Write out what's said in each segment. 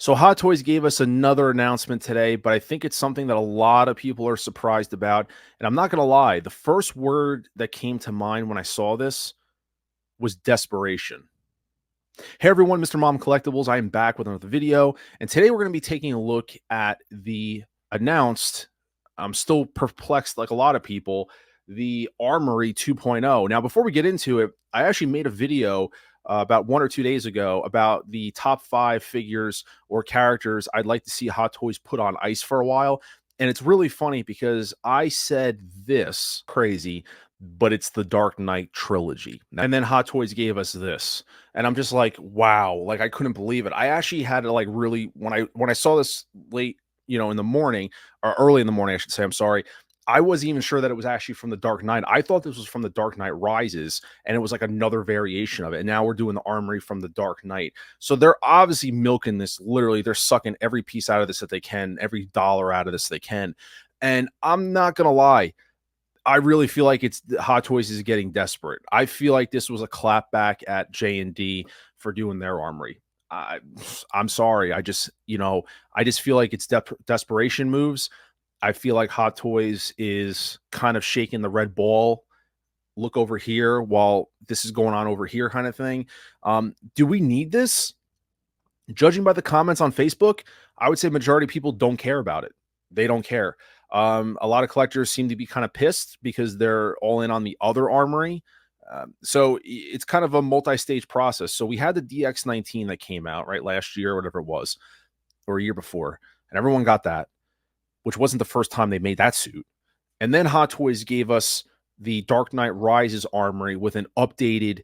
So Hot Toys gave us another announcement today, but I think it's something that a lot of people are surprised about. And I'm not going to lie, the first word that came to mind when I saw this was desperation. Hey everyone, Mr. Mom Collectibles, I am back with another video, and today we're going to be taking a look at the announced, I'm still perplexed like a lot of people, the Armory 2.0. Now, before we get into it, I actually made a video about 1 or 2 days ago about the top 5 figures or characters I'd like to see Hot Toys put on ice for a while. And it's really funny because I said this crazy, but it's the Dark Knight trilogy. And then Hot Toys gave us this. And I'm just like, wow, like I couldn't believe it. I actually had to like really when I saw this late, in the morning or early in the morning, I should say, I'm sorry. I wasn't even sure that it was actually from the Dark Knight. I thought this was from the Dark Knight Rises, and it was like another variation of it. And now we're doing the Armory from the Dark Knight. So they're obviously milking this. Literally, they're sucking every piece out of this that they can, every dollar out of this they can. And I'm not gonna lie, I really feel like it's Hot Toys is getting desperate. I feel like this was a clapback at J&D for doing their Armory. I, I'm sorry. I just feel like it's desperation moves. I feel like Hot Toys is kind of shaking the red ball. Look over here while this is going on over here, kind of thing. Do we need this? Judging by the comments on Facebook, I would say majority of people don't care about it. They don't care. A lot of collectors seem to be kind of pissed because they're all in on the other Armory. So it's kind of a multi-stage process. So we had the DX19 that came out right last year, whatever it was, or a year before, and everyone got that, which wasn't the first time they made that suit. And then Hot Toys gave us the Dark Knight Rises Armory with an updated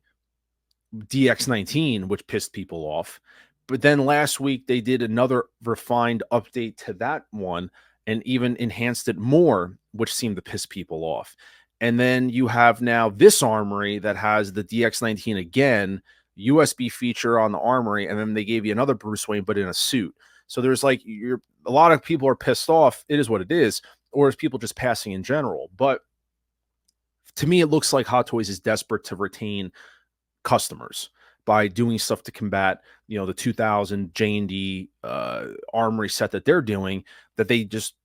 DX19, which pissed people off. But then last week they did another refined update to that one and even enhanced it more, which seemed to piss people off. And then you have now this Armory that has the DX19 again, USB feature on the Armory, and then they gave you another Bruce Wayne, but in a suit. So there's like a lot of people are pissed off. It is what it is, or is people just passing in general? But to me, it looks like Hot Toys is desperate to retain customers by doing stuff to combat, the 2000 J&D Armory set that they're doing, that they just,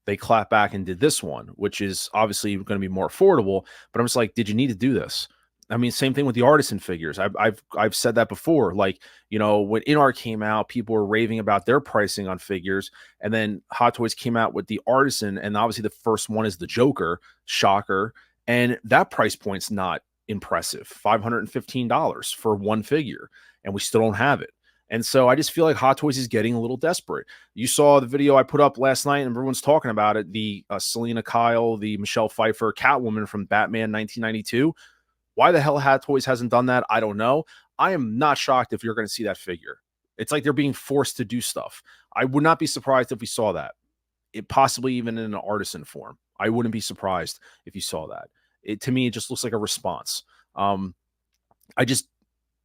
they clap back and did this one, which is obviously going to be more affordable. But I'm just like, did you need to do this? I mean, same thing with the artisan figures. I've said that before. Like, when InArt came out, people were raving about their pricing on figures, and then Hot Toys came out with the artisan, and obviously the first one is the Joker, shocker, and that price point's not impressive. $515 for one figure, and we still don't have it. And so I just feel like Hot Toys is getting a little desperate. You saw the video I put up last night, and everyone's talking about it. The Selena Kyle, the Michelle Pfeiffer Catwoman from Batman 1992. Why the hell Hot Toys hasn't done that, I don't know. I am not shocked if you're going to see that figure. It's like they're being forced to do stuff. I would not be surprised if we saw that. It possibly even in an artisan form. I wouldn't be surprised if you saw that. To me, it just looks like a response. I just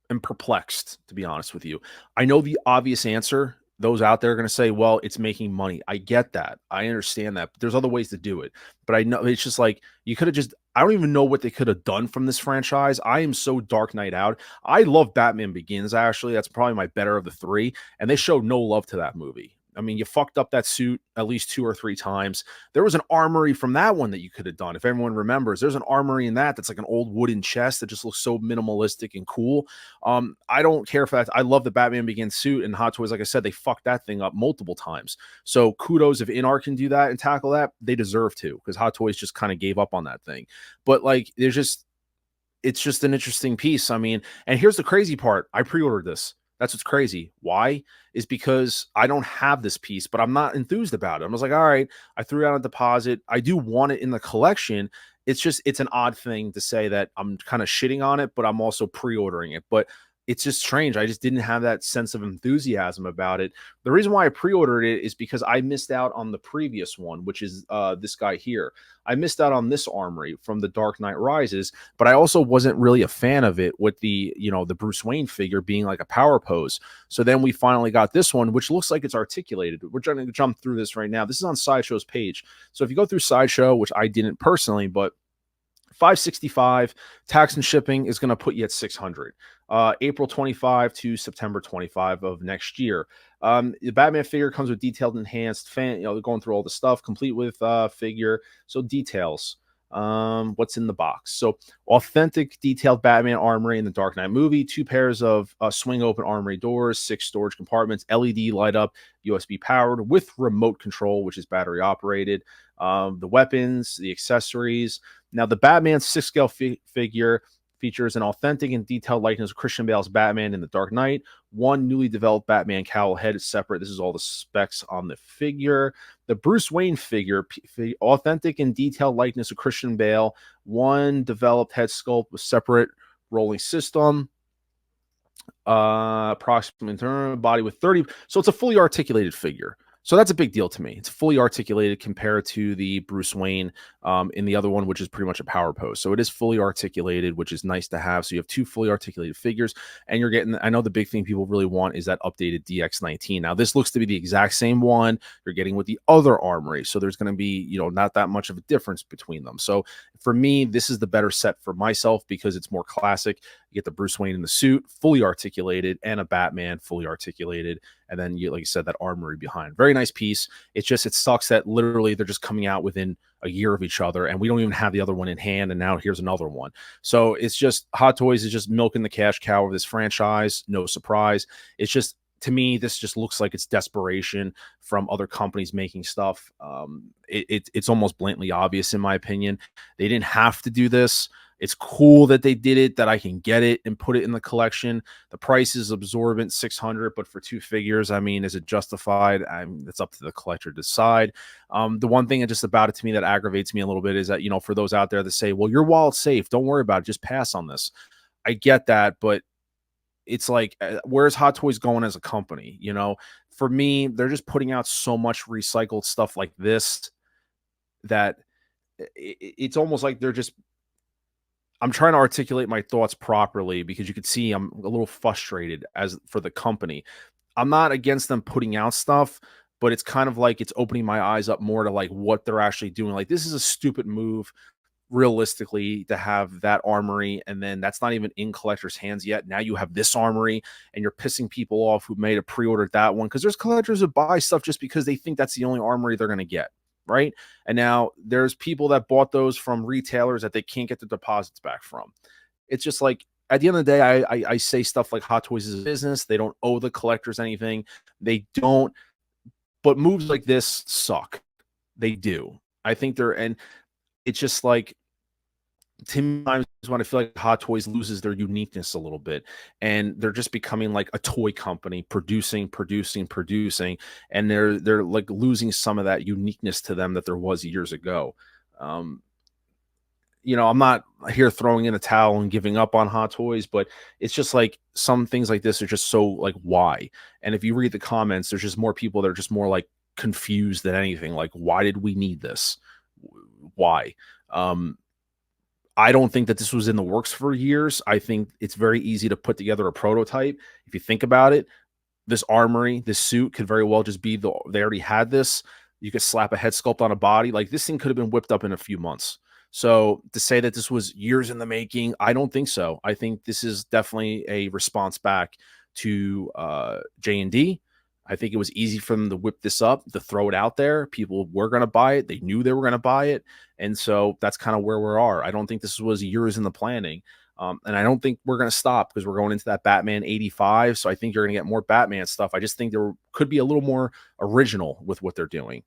am perplexed, to be honest with you. I know the obvious answer. Those out there are going to say, well, it's making money. I get that. I understand that. But there's other ways to do it. But I know it's just like you could have just, I don't even know what they could have done from this franchise. I am so Dark Knight out. I love Batman Begins, actually. That's probably my better of the three. And they showed no love to that movie. I mean, you fucked up that suit at least 2 or 3 times. There was an armory from that one that you could have done. If everyone remembers, there's an armory in that's like an old wooden chest that just looks so minimalistic and cool. I don't care for that. I love the Batman Begins suit, and Hot Toys, like I said, they fucked that thing up multiple times. So kudos if InArt can do that and tackle that. They deserve to, because Hot Toys just kind of gave up on that thing. But like, it's just an interesting piece. I mean, and here's the crazy part. I pre-ordered this. That's what's crazy. Why? Is because I don't have this piece, but I'm not enthused about it. I was like, all right, I threw out a deposit. I do want it in the collection. It's an odd thing to say that I'm kind of shitting on it, but I'm also pre-ordering it. But it's just strange. I just didn't have that sense of enthusiasm about it. The reason why I pre-ordered it is because I missed out on the previous one, which is this guy here. I missed out on this Armory from the Dark Knight Rises, but I also wasn't really a fan of it with the, the Bruce Wayne figure being like a power pose. So then we finally got this one, which looks like it's articulated. We're trying to jump through this right now. This is on Sideshow's page. So if you go through Sideshow, which I didn't personally, but $565 tax and shipping is going to put you at $600. April 25 to September 25 of next year. The Batman figure comes with detailed, enhanced fan. Going through all the stuff, complete with figure. So details. What's in the box? So authentic, detailed Batman armory in the Dark Knight movie. 2 pairs of swing open armory doors, 6 storage compartments, LED light up, USB powered with remote control, which is battery operated. The weapons, the accessories. Now, the Batman 6-scale figure features an authentic and detailed likeness of Christian Bale's Batman in The Dark Knight. 1 newly developed Batman cowl head is separate. This is all the specs on the figure. The Bruce Wayne figure, authentic and detailed likeness of Christian Bale. 1 developed head sculpt with separate rolling system. Approximate body with 30. So it's a fully articulated figure. So that's a big deal to me. It's fully articulated compared to the Bruce Wayne in the other one, which is pretty much a power pose. So it is fully articulated, which is nice to have. So you have 2 fully articulated figures, and you're getting, I know the big thing people really want is that updated DX19. Now, this looks to be the exact same one you're getting with the other armory. So there's going to be, not that much of a difference between them. So for me, this is the better set for myself because it's more classic. You get the Bruce Wayne in the suit, fully articulated, and a Batman fully articulated. And then, like you said, that armory behind. Very nice piece. It sucks that literally they're just coming out within a year of each other, and we don't even have the other one in hand, and now here's another one. So it's just, Hot Toys is just milking the cash cow of this franchise. No surprise. It's just, to me, this just looks like it's desperation from other companies making stuff. It's almost blatantly obvious, in my opinion. They didn't have to do this. It's cool that they did it, that I can get it and put it in the collection. The price is absorbent, $600, but for 2 figures, I mean, is it justified? It's up to the collector to decide. The one thing just about it to me that aggravates me a little bit is that, for those out there that say, well, your wallet's safe, don't worry about it, just pass on this. I get that, but it's like, where's Hot Toys going as a company? For me, they're just putting out so much recycled stuff like this that it's almost like I'm trying to articulate my thoughts properly because you could see I'm a little frustrated as for the company. I'm not against them putting out stuff, but it's kind of like it's opening my eyes up more to like what they're actually doing. Like, this is a stupid move, realistically, to have that armory, and then that's not even in collectors' hands yet. Now you have this armory, and you're pissing people off who made a pre-order that one, because there's collectors that buy stuff just because they think that's the only armory they're going to get, right? And now there's people that bought those from retailers that they can't get the deposits back from. It's just like, at the end of the day, I say stuff like Hot Toys is a business. They don't owe the collectors anything. They don't. But moves like this suck. They do. I think and it's just like, sometimes when I feel like Hot Toys loses their uniqueness a little bit, and they're just becoming like a toy company, producing, and they're like losing some of that uniqueness to them that there was years ago. I'm not here throwing in a towel and giving up on Hot Toys, but it's just like some things like this are just so like, why? And if you read the comments, there's just more people that are just more like confused than anything. Like, why did we need this? Why? I don't think that this was in the works for years. I think it's very easy to put together a prototype. If you think about it, this armory, this suit could very well just be they already had this. You could slap a head sculpt on a body. Like, this thing could have been whipped up in a few months. So to say that this was years in the making, I don't think so. I think this is definitely a response back to J&D. I think it was easy for them to whip this up, to throw it out there. People were going to buy it. They knew they were going to buy it. And so that's kind of where we are. I don't think this was years in the planning. And I don't think we're going to stop, because we're going into that Batman 85. So I think you're going to get more Batman stuff. I just think there could be a little more original with what they're doing.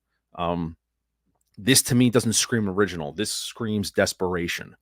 This to me doesn't scream original. This screams desperation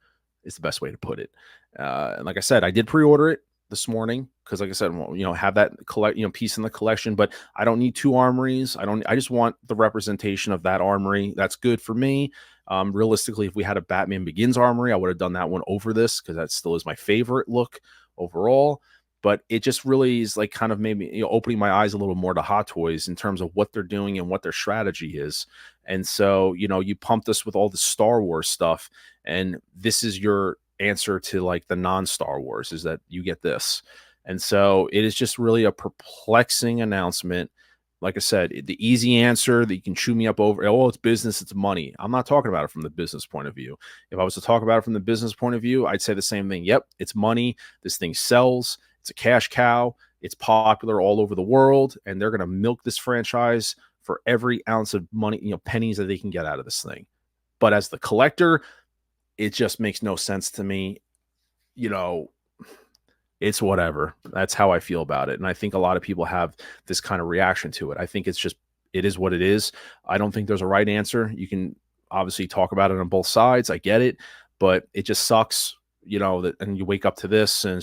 is the best way to put it. And like I said, I did pre-order it this morning because, like I said, have that piece in the collection, but I don't need 2 armories. I just want the representation of that armory. That's good for me. Realistically, if we had a Batman Begins armory, I would have done that one over this, because that still is my favorite look overall. But it just really is like kind of maybe opening my eyes a little more to Hot Toys in terms of what they're doing and what their strategy is. And so, you pumped us with all the Star Wars stuff, and this is your answer to like the non-Star Wars, is that you get this. And so it is just really a perplexing announcement. Like I said, the easy answer that you can chew me up over, oh, it's business, it's money. I'm not talking about it from the business point of view. If I was to talk about it from the business point of view, I'd say the same thing. Yep, it's money. This thing sells. It's a cash cow. It's popular all over the world, and they're going to milk this franchise for every ounce of money, pennies that they can get out of this thing. But as the collector, it just makes no sense to me. It's whatever. That's how I feel about it. And I think a lot of people have this kind of reaction to it. I think it is what it is. I don't think there's a right answer. You can obviously talk about it on both sides. I get it, but it just sucks, and you wake up to this, and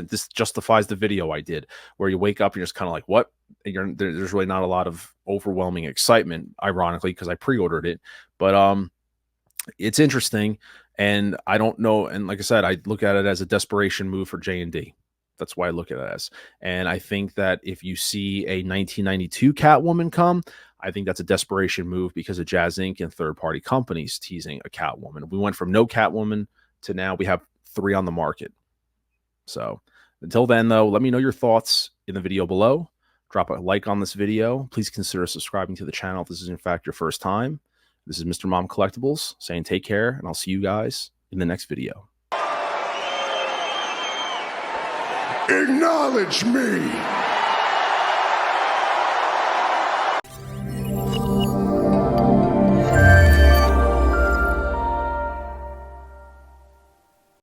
this justifies the video I did, where you wake up and you're just kind of like, what? And there's really not a lot of overwhelming excitement, ironically, because I pre-ordered it. But it's interesting, and I don't know. And like I said, I look at it as a desperation move for J&D. That's why I look at it as. And I think that if you see a 1992 Catwoman come, I think that's a desperation move because of Jazz Inc. and third-party companies teasing a Catwoman. We went from no Catwoman to now we have 3 on the market. So until then, though, let me know your thoughts in the video below. Drop a like on this video. Please consider subscribing to the channel if this is in fact your first time. This is Mr. Mom Collectibles saying take care, and I'll see you guys in the next video. Acknowledge me!